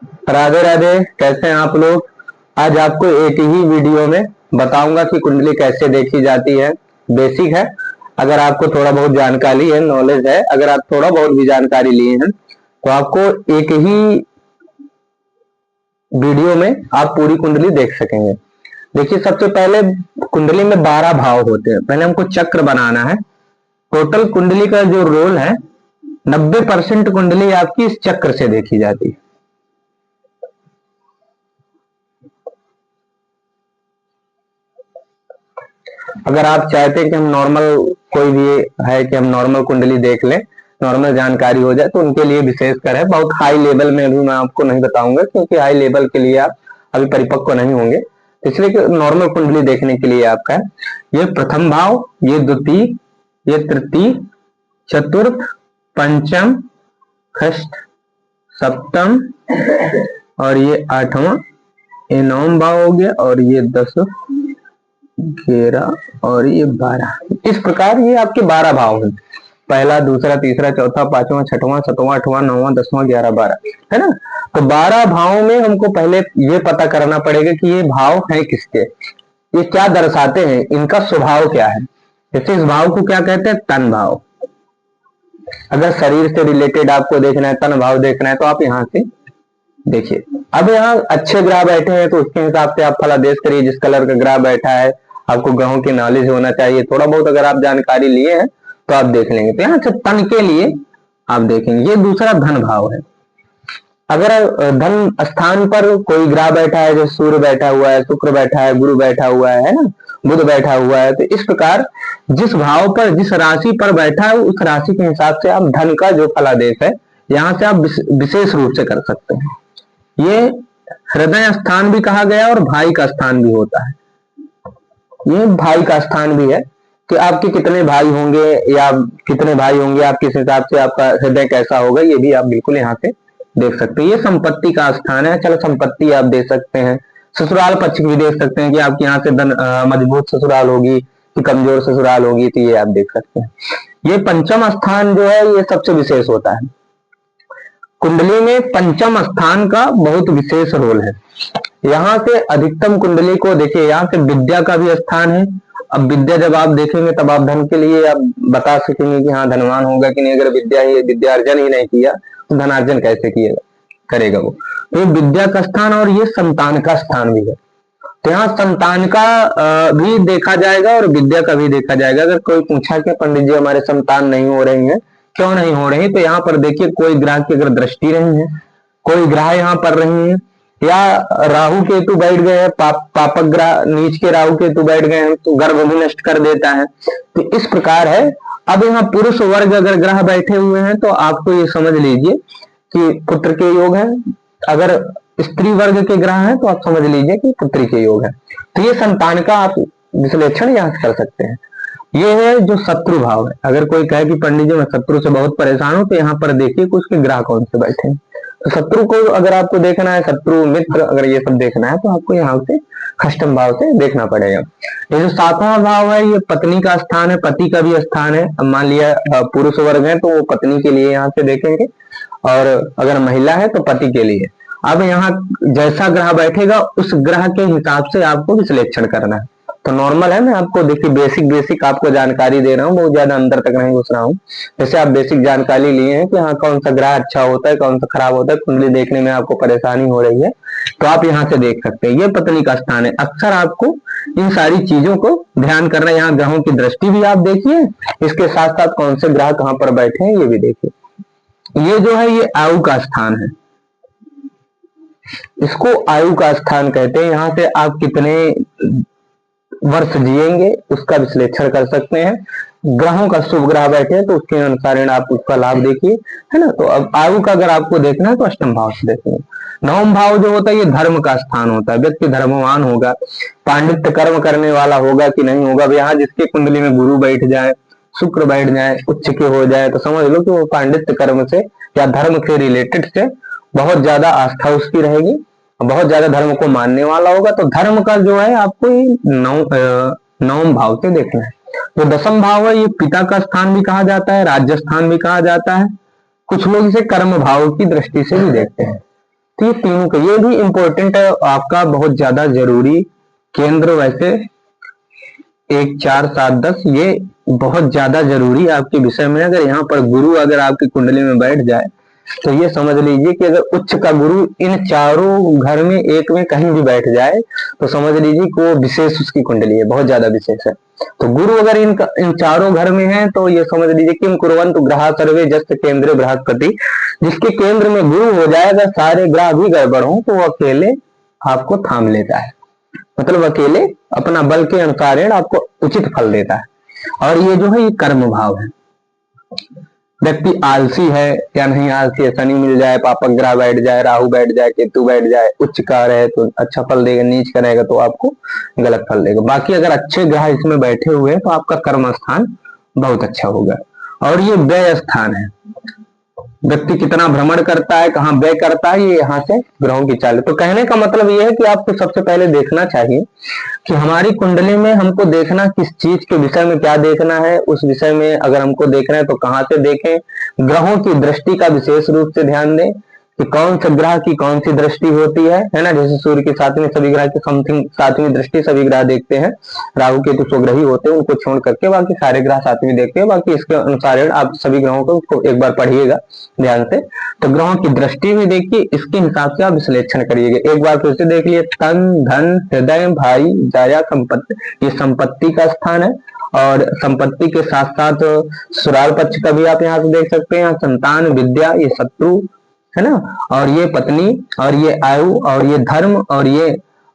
राधे राधे। कैसे हैं आप लोग? आज आपको एक ही वीडियो में बताऊंगा कि कुंडली कैसे देखी जाती है। बेसिक है। अगर आपको थोड़ा बहुत जानकारी है, नॉलेज है, अगर आप थोड़ा बहुत भी जानकारी लिए हैं तो आपको एक ही वीडियो में आप पूरी कुंडली देख सकेंगे। देखिए, सबसे पहले कुंडली में 12 भाव होते हैं। पहले हमको चक्र बनाना है। टोटल कुंडली का जो रोल है, 90% कुंडली आपकी इस चक्र से देखी जाती है। अगर आप चाहते हैं कि हम नॉर्मल, कोई भी है कि हम नॉर्मल कुंडली देख लें, नॉर्मल जानकारी हो जाए, तो उनके लिए विशेषकर है। बहुत हाई लेवल में अभी मैं आपको नहीं बताऊंगा, क्योंकि हाई लेवल के लिए आप अभी परिपक्व नहीं होंगे, इसलिए कि नॉर्मल कुंडली देखने के लिए आपका है। ये प्रथम भाव, ये द्वितीय, ये तृतीय, चतुर्थ, पंचम, षष्ठ, सप्तम और ये आठवां, ये नौम भाव हो गया, और ये 10, 11 और ये 12। इस प्रकार ये आपके 12 भाव हैं। पहला, दूसरा, तीसरा, चौथा, पांचवा, छठवां, सातवां, आठवां, नौवां, 10वां, 11, 12, है ना। तो 12 भावों में हमको पहले ये पता करना पड़ेगा कि ये भाव है किसके, ये क्या दर्शाते हैं, इनका स्वभाव क्या है। जैसे इस भाव को क्या कहते हैं? तन भाव। अगर शरीर से रिलेटेड आपको देखना है, तन भाव देखना है, तो आप यहाँ से देखिए। अब यहाँ अच्छे ग्रह बैठे हैं तो उसके हिसाब से आप फलादेश करिए। जिस कलर का ग्रह बैठा है, आपको ग्रहों की नॉलेज होना चाहिए। थोड़ा बहुत अगर आप जानकारी लिए हैं तो आप देख लेंगे। तो यहाँ से तन के लिए आप देखेंगे, ये दूसरा धन भाव है। अगर धन स्थान पर कोई ग्रह बैठा है, जैसे सूर्य बैठा हुआ है, शुक्र बैठा है, गुरु बैठा हुआ है ना, बुध बैठा हुआ है, तो इस प्रकार जिस भाव पर, जिस राशि पर बैठा है, उस राशि के हिसाब से आप धन का जो फलादेश है, यहाँ से आप विशेष रूप से कर सकते हैं। ये हृदय स्थान भी कहा गया और भाई का स्थान भी होता है। ये भाई का स्थान भी है कि आपके कितने भाई होंगे, या कितने भाई होंगे, आप किस हिसाब से आपका हृदय कैसा होगा, ये भी आप बिल्कुल यहाँ से देख सकते हैं। ये संपत्ति का स्थान है। चलो, संपत्ति आप दे सकते हैं। ससुराल पक्ष भी देख सकते हैं कि आपके यहाँ से धन मजबूत ससुराल होगी कि कमजोर ससुराल होगी, तो ये आप देख सकते हैं। ये पंचम स्थान जो है, ये सबसे विशेष होता है। कुंडली में पंचम स्थान का बहुत विशेष रोल है। यहाँ से अधिकतम कुंडली को देखिए, यहाँ से विद्या का भी स्थान है। अब विद्या जब आप देखेंगे तब आप धन के लिए आप बता सकेंगे कि हाँ, धनवान होगा कि नहीं। अगर विद्यार्जन ही नहीं किया तो धनार्जन कैसे किएगा, करेगा वो। तो ये विद्या का स्थान और ये संतान का स्थान भी है। तो यहाँ संतान का भी देखा जाएगा और विद्या का भी देखा जाएगा। अगर कोई पूछा कि पंडित जी हमारे संतान नहीं हो रही है, क्यों नहीं हो रही, तो यहाँ पर देखिए, कोई ग्रह की अगर दृष्टि नहीं है, कोई ग्रह यहाँ पर रही है, या राहु केतु बैठ गए हैं, पापक ग्रह, नीच के राहु केतु बैठ गए हैं, तो गर्भ भी नष्ट कर देता है। तो इस प्रकार है। अब यहाँ पुरुष वर्ग अगर ग्रह बैठे हुए हैं तो आपको ये समझ लीजिए कि पुत्र के योग है। अगर स्त्री वर्ग के ग्रह हैं तो आप समझ लीजिए कि पुत्री के योग है। तो ये संतान का आप विश्लेषण यहाँ से कर सकते हैं। ये है जो शत्रु भाव है। अगर कोई कहे कि पंडित जी मैं शत्रु से बहुत परेशान हूं, तो यहाँ पर देखिए कि उसके ग्रह कौन से बैठे हैं। तो शत्रु को अगर आपको देखना है, शत्रु मित्र अगर ये सब देखना है, तो आपको यहाँ से अष्टम भाव से देखना पड़ेगा। ये जो सातवां भाव है, ये पत्नी का स्थान है, पति का भी स्थान है। अब मान लिया पुरुष वर्ग है तो वो पत्नी के लिए यहाँ से देखेंगे, और अगर महिला है तो पति के लिए। अब यहाँ जैसा ग्रह बैठेगा उस ग्रह के हिसाब से आपको विश्लेषण करना है। तो नॉर्मल है, मैं आपको देखिए बेसिक आपको जानकारी दे रहा हूँ, बहुत ज्यादा अंदर तक नहीं घुस रहा हूँ। जैसे आप बेसिक जानकारी लिए हैं कि हाँ, कौन सा ग्रह अच्छा होता है, कौन सा खराब होता है, कुंडली देखने में आपको परेशानी हो रही है, तो आप यहाँ से देख सकते हैं। ये पत्नी का स्थान है। अक्सर आपको इन सारी चीजों को ध्यान करना है। यहाँ ग्रहों की दृष्टि भी आप देखिए, इसके साथ साथ कौन से ग्रह कहाँ पर बैठे हैं ये भी देखिए। ये जो है, ये आयु का स्थान है। इसको आयु का स्थान कहते हैं। यहाँ से आप कितने वर्ष जिएंगे उसका विश्लेषण कर सकते हैं। ग्रहों का शुभ ग्रह बैठे तो उसके अनुसार आप उसका लाभ देखिए, है ना। तो अब आयु का अगर आपको देखना है तो अष्टम भाव से देखेंगे। नवम भाव जो होता है, ये धर्म का स्थान होता है। व्यक्ति धर्मवान होगा, पांडित्य कर्म करने वाला होगा कि नहीं होगा। अब यहाँ जिसके कुंडली में गुरु बैठ जाए, शुक्र बैठ जाए, उच्च के हो जाए, तो समझ लो कि वो पांडित्य कर्म से या धर्म के रिलेटेड से बहुत ज्यादा आस्था उसकी रहेगी, बहुत ज्यादा धर्म को मानने वाला होगा। तो धर्म का जो है आपको नवम भाव से देखना है। जो दसम भाव है, ये पिता का स्थान भी कहा जाता है, राज्य स्थान भी कहा जाता है। कुछ लोग इसे कर्म भाव की दृष्टि से भी देखते हैं। तो ये तीनों का ये भी इम्पोर्टेंट है आपका, बहुत ज्यादा जरूरी केंद्र। वैसे 1 4 7 10 ये बहुत ज्यादा जरूरी है आपके विषय में। अगर यहाँ पर गुरु अगर आपकी कुंडली में बैठ जाए तो ये समझ लीजिए कि अगर उच्च का गुरु इन चारों घर में एक में कहीं भी बैठ जाए तो समझ लीजिए कि वो विशेष उसकी कुंडली है, बहुत ज्यादा विशेष है। तो गुरु अगर इन चारों घर में है तो ये समझ लीजिए किम कुर्वन्तु ग्रहा सर्वे जस्त केंद्र बृहस्पति, जिसके केंद्र में गुरु हो जाए, अगर सारे ग्रह भी गड़बड़ हो तो वो अकेले आपको थाम लेता है, मतलब अकेले अपना बल के अनुसार आपको उचित फल देता है। और ये जो है ये कर्म भाव है। व्यक्ति आलसी है या नहीं आलसी है, शनि मिल जाए, पापक ग्रह बैठ जाए, राहु बैठ जाए, केतु बैठ जाए, उच्च का रहे तो अच्छा फल देगा, नीच का रहेगा तो आपको गलत फल देगा। बाकी अगर अच्छे ग्रह इसमें बैठे हुए हैं तो आपका कर्म स्थान बहुत अच्छा होगा। और ये व्यय स्थान है, व्यक्ति कितना भ्रमण करता है, कहाँ व्यय करता है, ये यहाँ से ग्रहों की चाल। तो कहने का मतलब ये है कि आपको सबसे पहले देखना चाहिए कि हमारी कुंडली में हमको देखना किस चीज के विषय में क्या देखना है, उस विषय में अगर हमको देखना है तो कहाँ से देखें। ग्रहों की दृष्टि का विशेष रूप से ध्यान दें कि कौन से ग्रह की कौन सी दृष्टि होती है ना। जैसे सूर्य की 7वीं, सभी ग्रह की समथिंग 7वीं दृष्टि सभी ग्रह देखते हैं, राहु केतु स्वग्रही होते हैं, उनको छोड़ करके बाकी सारे ग्रह 7वीं देखते हैं। बाकी इसके अनुसार आप सभी ग्रहों को एक बार पढ़िएगा ध्यान से। तो ग्रहों की दृष्टि भी देखिए, इसके हिसाब से आप विश्लेषण करिएगा। एक बार फिर से देख लिए, तन धन हृदय भाई जाया संपत्ति, ये संपत्ति का स्थान है। और संपत्ति के साथ साथ ससुराल पक्ष का भी आप यहाँ से देख सकते हैं, संतान विद्या, ये शत्रु है ना, और ये पत्नी, और ये आयु, और ये धर्म, और ये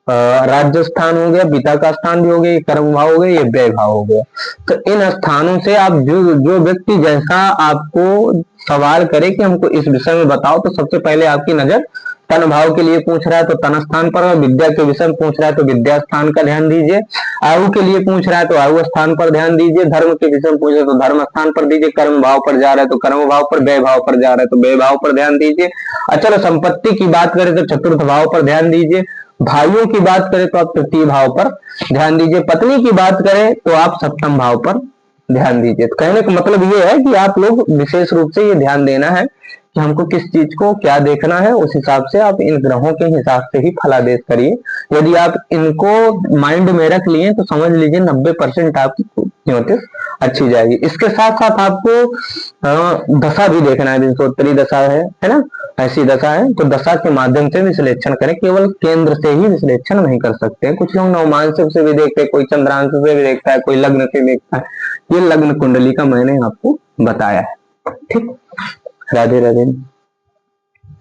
राज्य स्थान हो गया, पिता का स्थान भी हो गया, ये कर्म भाव हो गया, ये व्यय भाव हो गया। तो इन स्थानों से आप जो व्यक्ति जैसा आपको सवाल करे कि हमको इस विषय में बताओ, तो सबसे पहले आपकी नजर तन भाव के लिए पूछ रहा है तो तन स्थान पर, और विद्या के विषय में पूछ रहा है तो विद्या स्थान का ध्यान दीजिए, आयु के लिए पूछ रहा है तो आयु स्थान पर ध्यान दीजिए, धर्म के विषय में पूछ रहा है तो धर्म स्थान पर दीजिए, कर्म भाव पर जा रहा है तो कर्म भाव पर, व्यय भाव पर जा रहा है तो व्यय भाव पर ध्यान दीजिए। अच्छा, संपत्ति की बात करें तो चतुर्थ भाव पर ध्यान दीजिए, भाइयों की बात करें तो आप तृतीय भाव पर ध्यान दीजिए, पत्नी की बात करें तो आप सप्तम भाव पर ध्यान दीजिए। तो कहने का मतलब ये है कि आप लोग विशेष रूप से ये ध्यान देना है कि हमको किस चीज को क्या देखना है, उस हिसाब से आप इन ग्रहों के हिसाब से ही फलादेश करिए। यदि आप इनको माइंड में रख लिए तो समझ लीजिए 90% आपकी ज्योतिष अच्छी जाएगी। इसके साथ साथ आपको दशा भी देखना है, विंशोत्तरी दशा है ना, ऐसी दशा है तो दशा के माध्यम से विश्लेषण करें, केवल केंद्र से ही विश्लेषण नहीं कर सकते। कुछ लोग नवमांश से भी देखते हैं, कोई चंद्रांश से भी देखता है, कोई लग्न से देखता है। ये लग्न कुंडली का मैंने आपको बताया है। ठीक, राधे राधे।